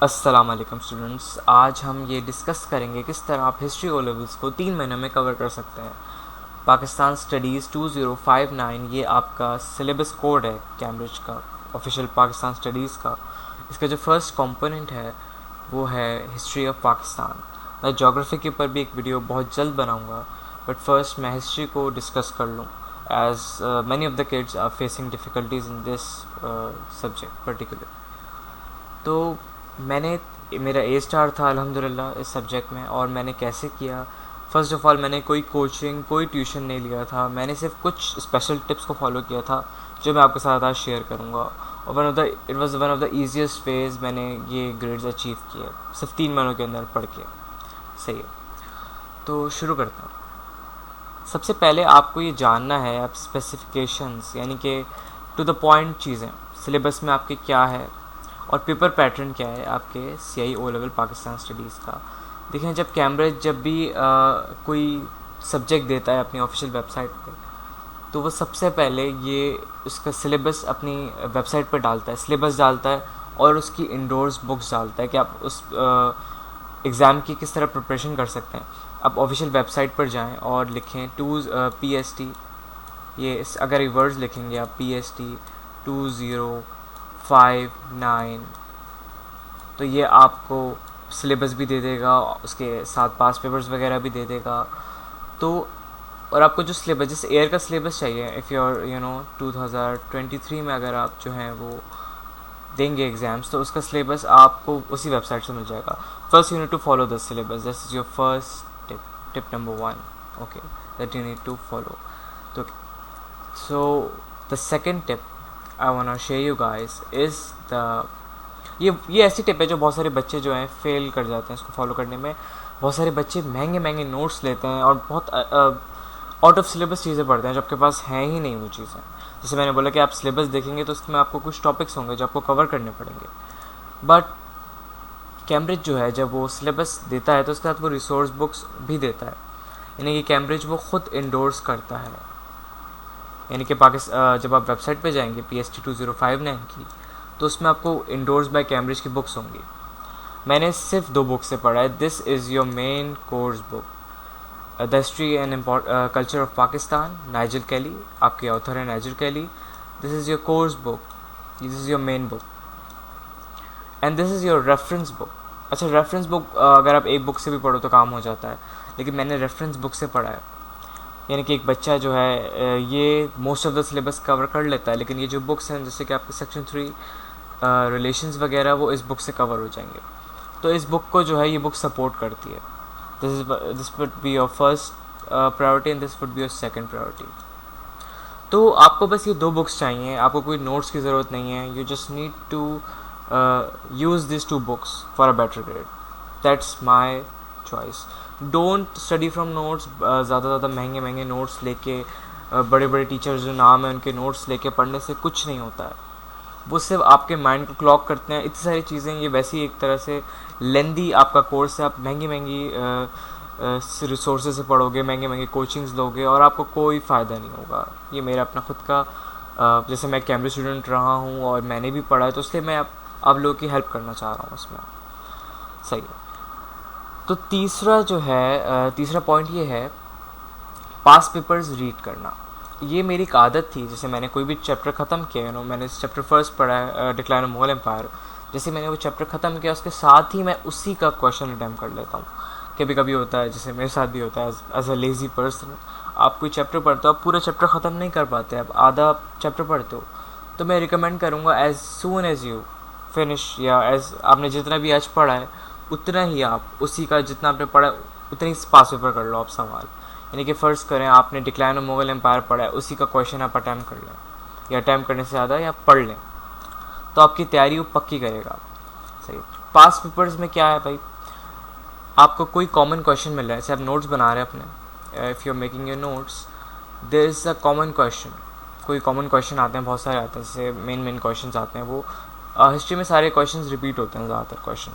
अस्सलाम वालेकुम स्टूडेंट्स, आज हम ये डिस्कस करेंगे किस तरह आप हिस्ट्री ओ लेवल्स को 3 महीनों में कवर कर सकते हैं। पाकिस्तान स्टडीज़ 2059 ये आपका सिलेबस कोड है कैम्ब्रिज का, ऑफिशियल पाकिस्तान स्टडीज़ का। इसका जो फर्स्ट कंपोनेंट है वो है हिस्ट्री ऑफ पाकिस्तान। मैं जोग्राफी के ऊपर भी एक वीडियो बहुत जल्द बनाऊंगा, बट फर्स्ट मैं हिस्ट्री को डिस्कस कर लूँ as many of the kids are facing difficulties in this subject particular. तो मैंने मेरा ए स्टार था अल्हम्दुलिल्लाह इस सब्जेक्ट में। और मैंने कैसे किया, फ़र्स्ट ऑफ़ ऑल मैंने कोई कोचिंग कोई ट्यूशन नहीं लिया था। मैंने सिर्फ कुछ स्पेशल टिप्स को फॉलो किया था जो मैं आपके साथ आज शेयर करूँगा। और it was one of the easiest ways मैंने ये ग्रेड्स अचीव किए सिर्फ 3 महीनों के अंदर पढ़ के। सही है, तो शुरू करता हूँ। सबसे पहले आपको ये जानना है आप स्पेसिफिकेशंस यानी कि टू द पॉइंट चीज़ें सिलेबस में आपके क्या है और पेपर पैटर्न क्या है आपके CI O level Pakistan studies का। देखें, जब कैम्ब्रिज जब भी कोई सब्जेक्ट देता है अपनी ऑफिशियल वेबसाइट पे, तो वो सबसे पहले ये उसका सिलेबस अपनी वेबसाइट पर डालता है, सिलेबस डालता है और उसकी इंडोर्स बुक्स डालता है कि आप उस एग्ज़ाम की किस तरह प्रिपरेशन कर सकते हैं। आप ऑफिशियल वेबसाइट पर जाएं और लिखें PST, ये अगर ये वर्ड्स लिखेंगे आप PST 2059, तो ये आपको सिलेबस भी दे देगा, उसके साथ पास पेपर्स वगैरह भी दे देगा। तो और आपको जो सिलेबस जिस ईयर का सिलेबस चाहिए, इफ़ योर 2023 में अगर आप जो हैं वो देंगे एग्ज़ाम्स, तो उसका सिलेबस आपको उसी वेबसाइट से मिल जाएगा। First you need to follow the syllabus, this is your first tip number 1, okay, that you need to follow. तो so the second tip I wanna share you guys is the ये ऐसी tip है जो बहुत सारे बच्चे जो हैं फेल कर जाते हैं इसको फॉलो करने में। बहुत सारे बच्चे महंगे महंगे नोट्स लेते हैं और बहुत आउट ऑफ सिलेबस चीज़ें पढ़ते हैं जो आपके पास हैं ही नहीं वो चीज़ें। जैसे मैंने बोला कि आप सिलेबस देखेंगे तो उसमें आपको कुछ टॉपिक्स होंगे जो आपको कवर करने पड़ेंगे, बट कैम्ब्रिज जो है जब वो सिलेबस देता है तो उसके साथ वो रिसोर्स बुक्स भी देता है। यानी कि कैम्ब्रिज वो ख़ुद इंडोर्स करता है। यानी कि जब आप वेबसाइट पे जाएंगे PST 2059 की, तो उसमें आपको इंडोर्स बाय कैम्ब्रिज की बुक्स होंगी। मैंने सिर्फ 2 बुक से पढ़ा है। This is your main course book, the history and culture of Pakistan, Nigel Kelly, आपके ऑथर है Nigel Kelly. This is your course book, this is your main book, and this is your reference book. अच्छा, reference book अगर आप एक book से भी पढ़ो तो काम हो जाता है, लेकिन मैंने रेफरेंस बुक से पढ़ा है। यानी कि एक बच्चा जो है ये most of the syllabus cover कर लेता है, लेकिन ये जो बुक्स हैं जैसे कि आपके सेक्शन 3 रिलेशंस वगैरह वो इस बुक से कवर हो जाएंगे। तो इस बुक को जो है ये बुक सपोर्ट करती है। This would be your first priority and this would be your second priority. तो आपको बस ये 2 बुक्स चाहिए, आपको कोई नोट्स की ज़रूरत नहीं है। You just need to use this 2 books for a better grade, that's my choice. Don't study from notes. ज़्यादा महंगे महंगे नोट्स लेके बड़े बड़े टीचर्स जो नाम है उनके नोट्स लेके पढ़ने से कुछ नहीं होता है। वो सिर्फ आपके माइंड को क्लॉक करते हैं। इतनी सारी चीज़ें, ये वैसी एक तरह से लेंदी आपका कोर्स है। आप महंगी महंगी रिसोर्सेज से पढ़ोगे, महंगे महंगे कोचिंग्स लोगे और आपको कोई फ़ायदा नहीं होगा। ये मेरा अपना खुद का जैसे मैं कैम्ब्रिज स्टूडेंट रहा हूँ और मैंने भी पढ़ा है, तो इसलिए मैं आप लोगों की हेल्प करना चाह रहा हूँ इसमें। सही है। तो तीसरा पॉइंट ये है पास पेपर्स रीड करना। ये मेरी एक आदत थी। जैसे मैंने कोई भी चैप्टर ख़त्म किया, मैंने चैप्टर फर्स्ट पढ़ा है डिक्लाइन ऑफ मुगल एम्पायर, जैसे मैंने वो चैप्टर ख़त्म किया उसके साथ ही मैं उसी का क्वेश्चन अटैम्प्ट कर लेता हूँ। कभी कभी होता है, जैसे मेरे साथ भी होता है एज अ लेज़ी पर्सन, आप कोई चैप्टर पढ़ते हो, आप पूरा चैप्टर ख़त्म नहीं कर पाते, आप आधा चैप्टर पढ़ते हो, तो मैं रिकमेंड करूँगा as soon as you finish, या एज आपने जितना भी आज पढ़ा है उतना ही आप उसी का जितना आपने पढ़ा है उतनी ही पास पेपर कर लो आप सवाल। यानी कि फ़र्ज़ करें आपने डिक्लाइन ऑफ मुगल एम्पायर पढ़ा है, उसी का क्वेश्चन आप अटैम्प्ट कर लें, या अटैम्प्ट करने से ज़्यादा या पढ़ लें, तो आपकी तैयारी वो पक्की करेगा। सही। पास पेपर्स में क्या है भाई, आपको कोई कॉमन क्वेश्चन मिल रहा है, जैसे आप नोट्स बना रहे हैं अपने, if you are making your notes, there is a common question. कोई कॉमन क्वेश्चन आते हैं, बहुत सारे आते हैं, जैसे मेन क्वेश्चन आते हैं। वो हिस्ट्री में सारे क्वेश्चन रिपीट होते हैं, ज़्यादातर क्वेश्चन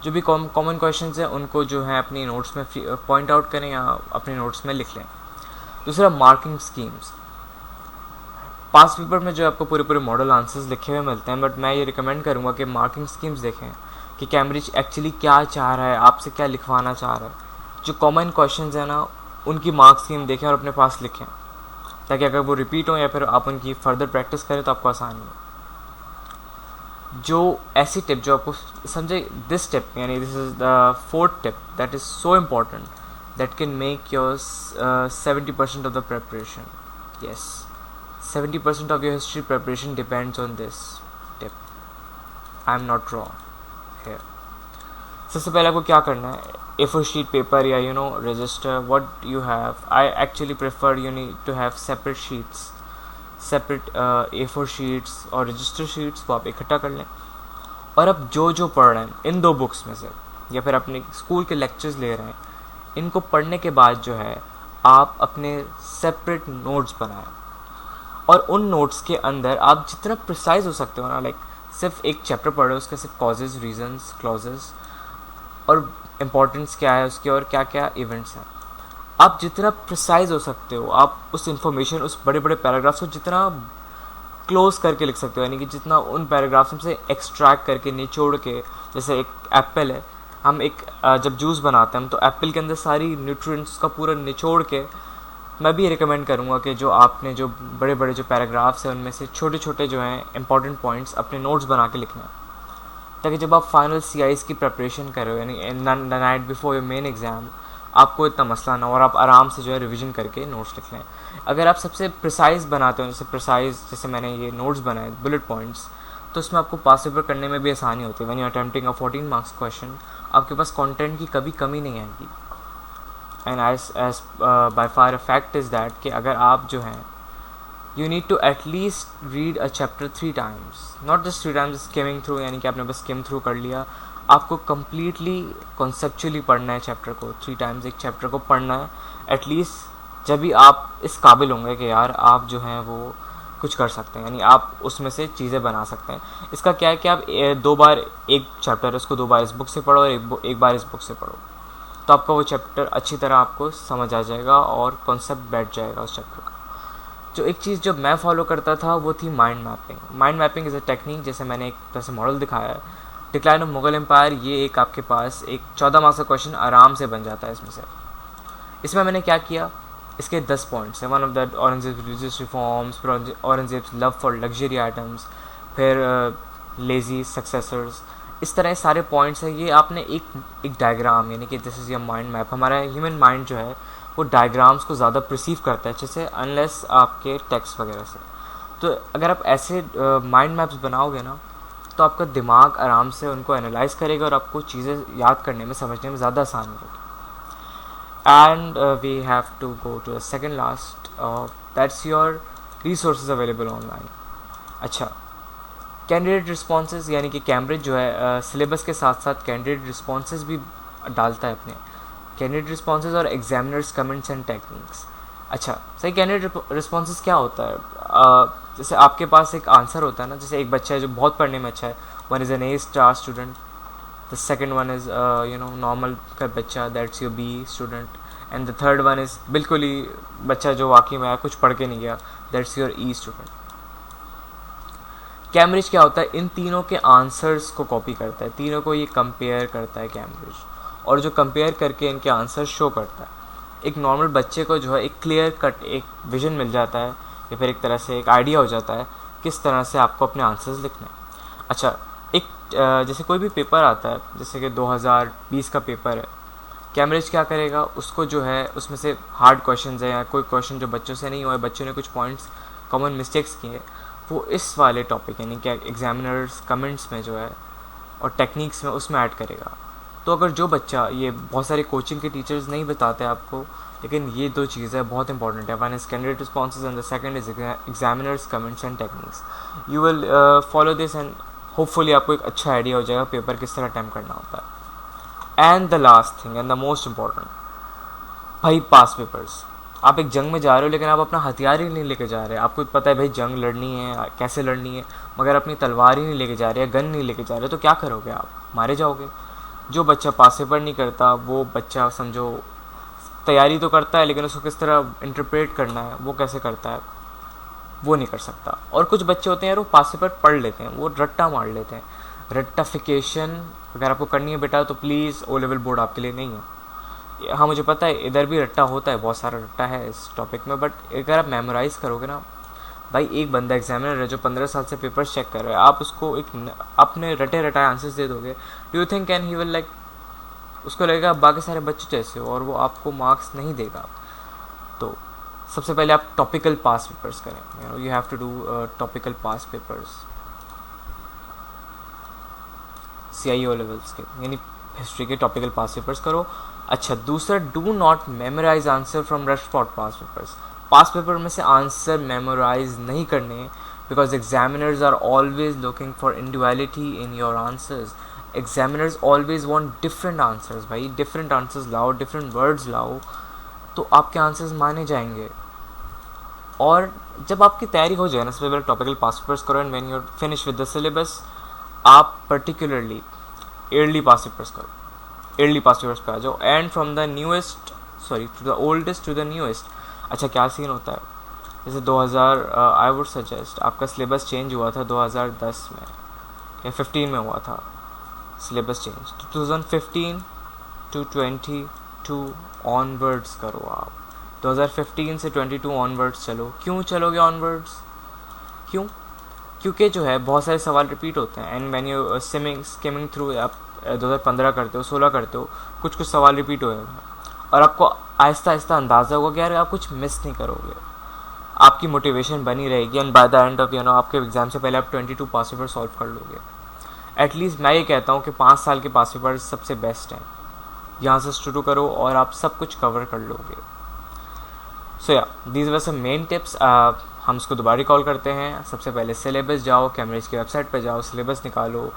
जो भी कॉमन क्वेश्चंस हैं उनको जो है अपनी नोट्स में पॉइंट आउट करें या अपने नोट्स में लिख लें। दूसरा, मार्किंग स्कीम्स। पास पेपर में जो आपको पूरे पूरे मॉडल आंसर्स लिखे हुए मिलते हैं, बट मैं ये रिकमेंड करूँगा कि मार्किंग स्कीम्स देखें, कि कैम्ब्रिज एक्चुअली क्या चाह रहा है, आपसे क्या लिखवाना चाह रहा है। जो कॉमन क्वेश्चंस हैं ना, उनकी मार्क्स स्कीम देखें और अपने पास लिखें, ताकि अगर वो रिपीट हो या फिर आप उनकी फर्दर प्रैक्टिस करें तो आपको आसानी हो। जो ऐसी टिप जो आपको समझे, दिस टिप यानी this is the fourth tip that is so important, that can make your 70% of the preparation. Yes, 70% of your history preparation depends on this tip. I am not wrong here. सबसे पहले आपको क्या करना है, A4 sheet paper या register what you have. I actually prefer you need to have separate sheets, separate A4 sheets और register sheets, वो आप इकट्ठा कर लें। और अब जो पढ़ रहे हैं इन 2 बुक्स में से, या फिर अपने स्कूल के लेक्चर्स ले रहे हैं, इनको पढ़ने के बाद जो है आप अपने सेपरेट नोट्स बनाएं। और उन नोट्स के अंदर आप जितना प्रिसाइज हो सकते हो ना, लाइक सिर्फ एक चैप्टर पढ़ो, उसके सिर्फ कॉजेज, रीजंस, क्लॉजेस और इम्पोर्टेंस क्या है उसके, और क्या क्या इवेंट्स हैं, आप जितना प्रिसाइज हो सकते हो आप उस इंफॉर्मेशन, उस बड़े बड़े पैराग्राफ्स को जितना क्लोज करके लिख सकते हो, यानी कि जितना उन पैराग्राफ्स में से एक्सट्रैक्ट करके, निचोड़ के। जैसे एक एप्पल है, हम एक जब जूस बनाते हैं हम, तो एप्पल के अंदर सारी न्यूट्रिएंट्स का पूरा निचोड़ के, मैं भी रिकमेंड करूँगा कि जो आपने जो बड़े बड़े जो पैराग्राफ्स हैं उनमें से छोटे छोटे जो हैं इंपॉर्टेंट पॉइंट्स अपने नोट्स बना के लिखना है, ताकि जब आप फाइनल CIs की प्रिपरेशन करो, यानी the night before your main exam, आपको इतना मसला ना हो और आप आराम से जो है रिवीजन करके नोट्स लिख लें। अगर आप सबसे प्रिसाइज बनाते हो, जैसे मैंने ये नोट्स बनाए बुलेट पॉइंट्स, तो उसमें आपको पास पेपर करने में भी आसानी होती है। When you are attempting a 14 marks question, आपके पास कंटेंट की कभी कमी नहीं आएगी। And as by far a fact is that कि अगर आप जो हैं, you need to at least read a chapter 3 times, not just 3 times skimming through, यानी कि आपने बस स्किम थ्रू कर लिया। आपको कम्प्लीटली कॉन्सेप्चुअली पढ़ना है चैप्टर को, 3 times एक चैप्टर को पढ़ना है एटलीस्ट। जब भी आप इस काबिल होंगे कि यार आप जो हैं वो कुछ कर सकते हैं, यानी आप उसमें से चीज़ें बना सकते हैं। इसका क्या है कि आप 2 बार एक चैप्टर है उसको 2 बार इस बुक से पढ़ो और एक बार इस बुक से पढ़ो, तो आपका वो चैप्टर अच्छी तरह आपको समझ आ जाएगा और कॉन्सेप्ट बैठ जाएगा उस चैप्टर का। जो एक चीज़ जो मैं फॉलो करता था वो थी mind mapping. Mind mapping is a technique, जैसे मैंने एक तरह से मॉडल दिखाया है, डिक्लाइन ऑफ मुगल एम्पायर। ये एक आपके पास एक 14 मार्क्स का क्वेश्चन आराम से बन जाता है इसमें से। इसमें मैंने क्या किया, इसके 10 पॉइंट्स हैं। One of the Aurangzeb religious reforms, फिर Aurangzeb's love for luxury items, फिर लेजी सक्सेसर्स, इस तरह सारे पॉइंट्स हैं। ये आपने एक डायग्राम, यानी कि this is your mind map. हमारा ह्यूमन माइंड जो है वो डायग्राम्स को ज़्यादा परसीव करता है अच्छे से, अनलेस आपके टेक्स्ट वगैरह से। तो अगर आप ऐसे माइंड मैप्स बनाओगे ना, तो आपका दिमाग आराम से उनको एनालाइज करेगा और आपको चीज़ें याद करने में, समझने में ज़्यादा आसानी होगी। And we have to go to the second last, that's your resources available online. अच्छा, कैंडिडेट रिस्पॉन्सेज, यानी कि कैम्ब्रिज जो है सिलेबस के साथ साथ कैंडिडेट रिस्पॉन्सेज भी डालता है अपने। कैंडिडेट रिस्पॉन्सेज और एग्जामिनर्स कमेंट्स एंड टेक्निक्स। अच्छा, सही कैंडिडेट रिस्पॉन्सेज क्या होता है? जैसे आपके पास एक आंसर होता है ना, जैसे एक बच्चा है जो बहुत पढ़ने में अच्छा है, one is an A star student, the second one is normal का बच्चा, that's your B student, and the third one is बिल्कुल ही बच्चा जो वाकई में कुछ पढ़ के नहीं गया, that's your E student. Cambridge क्या होता है, इन तीनों के आंसर्स को कॉपी करता है, तीनों को ये कंपेयर करता है कैम्ब्रिज, और जो कंपेयर करके इनके आंसर शो करता है। एक नॉर्मल बच्चे को जो है एक क्लियर कट एक विजन मिल जाता है, या फिर एक तरह से एक आइडिया हो जाता है किस तरह से आपको अपने आंसर्स लिखने हैं। अच्छा, एक जैसे कोई भी पेपर आता है, जैसे कि 2020 का पेपर है, कैम्ब्रिज क्या करेगा, उसको जो है उसमें से हार्ड क्वेश्चन है या कोई क्वेश्चन जो बच्चों से नहीं हुआ है, बच्चों ने कुछ पॉइंट्स कॉमन मिस्टेक्स किए, वो इस वाले टॉपिक यानी कि एग्जामिनर्स कमेंट्स में जो है और टेक्निक्स में उसमें ऐड करेगा। तो अगर जो बच्चा, ये बहुत सारे कोचिंग के टीचर्स नहीं बताते आपको, लेकिन ये 2 चीज़ें बहुत इंपॉर्टेंट है। One is candidate responses and the second is examiners comments and techniques. You will follow this and hopefully आपको एक अच्छा आइडिया हो जाएगा पेपर किस तरह अटैम्प्ट करना होता है। And the last thing and the most important, भाई पास पेपर्स। आप एक जंग में जा रहे हो, लेकिन आप अपना हथियार ही नहीं लेके जा रहे। आपको पता है भाई जंग लड़नी है, कैसे लड़नी है, मगर अपनी तलवार ही नहीं लेके जा रहे, गन नहीं लेके जा रहे, तो क्या करोगे आप? मारे जाओगे। जो बच्चा पास पेपर नहीं करता, वो बच्चा समझो तैयारी तो करता है, लेकिन उसको किस तरह इंटरप्रेट करना है वो कैसे करता है, वो नहीं कर सकता। और कुछ बच्चे होते हैं यार, वो पास पेपर पढ़ लेते हैं, वो रट्टा मार लेते हैं। रेक्टिफिकेशन अगर आपको करनी है बेटा तो प्लीज़ ओ लेवल बोर्ड आपके लिए नहीं है। हाँ मुझे पता है इधर भी रट्टा होता है, बहुत सारा रट्टा है इस टॉपिक में, बट अगर आप मेमोराइज़ करोगे ना भाई, एक बंदा एग्जामिनर है जो 15 साल से पेपर्स चेक कर रहा है, आप उसको एक अपने रटे रटाए आंसर्स दे दोगे, do you think can he will like, उसको लगेगा आप बाकी सारे बच्चे जैसे हो और वो आपको मार्क्स नहीं देगा। तो सबसे पहले आप टॉपिकल पास पेपर्स करें, you have to do topical past papers CIO levels के, यानी हिस्ट्री के टॉपिकल पास पेपर्स करो। अच्छा दूसरा, do not memorise answer from rush spot past papers. Past paper में से आंसर मेमोराइज नहीं करने, because examiners are always looking for individuality in your answers. Examiners always want different answers, भाई different answers लाओ, different words लाओ, तो आपके answers माने जाएंगे। और जब आपकी तैयारी हो जाए ना, सबसे पहले टॉपिकल पास पेपर्स करो, and when you finish with the syllabus आप पर्टिकुलरली ईयरली पास पेपर्स करो, ईयरली पास पेपर्स पे आ जाओ, and from the newest sorry to the oldest to the newest. अच्छा क्या सीन होता है, जैसे 2000 आई वुड सजेस्ट, आपका सिलेबस चेंज हुआ था 2010 में या 15 में हुआ था सिलेबस चेंज, 2015 टू 22 ऑनवर्ड्स करो आप, 2015 से 22 ऑनवर्ड्स चलो। क्यों चलोगे ऑनवर्ड्स, क्यों? क्योंकि जो है बहुत सारे सवाल रिपीट होते हैं, and when you skimming through, आप 2015 करते हो, 16 करते हो, कुछ कुछ सवाल रिपीट होएगा और आपको आहिस्ता आहिस्ता अंदाज़ा होगा कि यार आप कुछ मिस नहीं करोगे, आपकी मोटिवेशन बनी रहेगी, and by the end of आपके एग्जाम से पहले आप 22 पास पेपर सॉल्व कर लोगे। एटलीस्ट मैं ये कहता हूँ कि 5 साल के पास पेपर सबसे बेस्ट हैं, यहाँ से शुरू करो और आप सब कुछ कवर कर लोगे। सो या these were some main tips. हम इसको दोबारा रिकॉल करते हैं। सबसे पहले सिलेबस जाओ, कैम्ब्रिज की वेबसाइट पर जाओ, सिलेबस निकालो,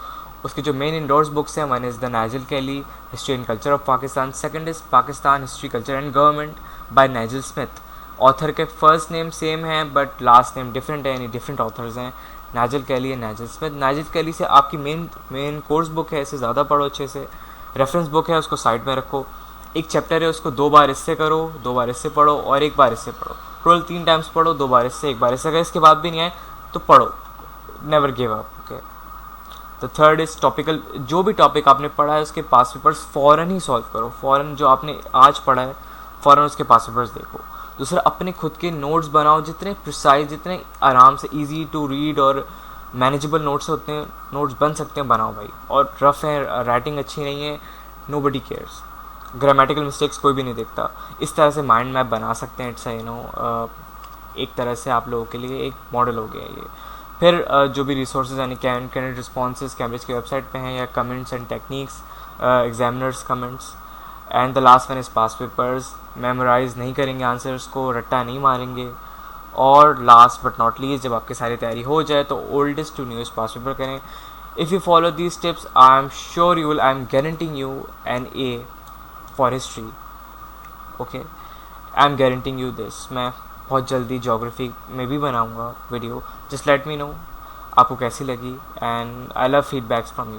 उसकी जो मेन इंडोर्स बुक्स हैं, one is the Nigel Kelly history and culture of Pakistan, second is Pakistan history culture and government by Nigel Smith. Author के फर्स्ट नेम सेम है बट लास्ट नेम डिफरेंट है, यानी डिफरेंट ऑथर्स हैं, Nigel Kelly and Nigel Smith. Nigel Kelly से आपकी main course book है, इसे ज़्यादा पढ़ो अच्छे से, रेफरेंस बुक है उसको साइड में रखो, एक चैप्टर है उसको 2 बार इससे करो, 2 बार इससे पढ़ो और 1 बार इससे पढ़ो, टोटल 3 टाइम्स पढ़ो, 2 बार इससे 1 बार इससे। अगर इसके बाद भी नहीं आए तो पढ़ो, never give up. Okay, the third is topical, जो भी टॉपिक आपने पढ़ा है उसके पास पेपर्स फ़ौरन ही सॉल्व करो, फ़ौरन जो आपने आज पढ़ा है फ़ौरन उसके पास पेपर्स देखो। दूसरा, अपने खुद के नोट्स बनाओ, जितने प्रिसाइज, जितने आराम से ईजी टू रीड और मैनेजेबल नोट्स होते हैं, नोट्स बन सकते हैं, बनाओ भाई। और रफ है, राइटिंग अच्छी नहीं है, नोबडी केयर्स, ग्रामेटिकल मिस्टेक्स कोई भी नहीं देखता। इस तरह से माइंड मैप बना सकते हैं, इट्स एक तरह से आप लोगों के लिए एक मॉडल हो गया ये। फिर जो भी रिसोर्सेज यानी कैंडिडेट रिस्पॉन्सेज कैम्ब्रिज की वेबसाइट पे हैं, या comments and techniques, examiners comments, and the last one is past papers. Memorise नहीं करेंगे आंसर्स को, रट्टा नहीं मारेंगे। और लास्ट बट नॉट लीस्ट, जब आपकी सारी तैयारी हो जाए तो oldest to newest past paper करें। If you follow these tips I am sure you will, I am guaranteeing you an A for history. Okay, I am guaranteeing you this. मैं बहुत जल्दी जोग्राफी में भी बनाऊंगा video, just let me know आपको कैसी लगी, and I love feedbacks from you.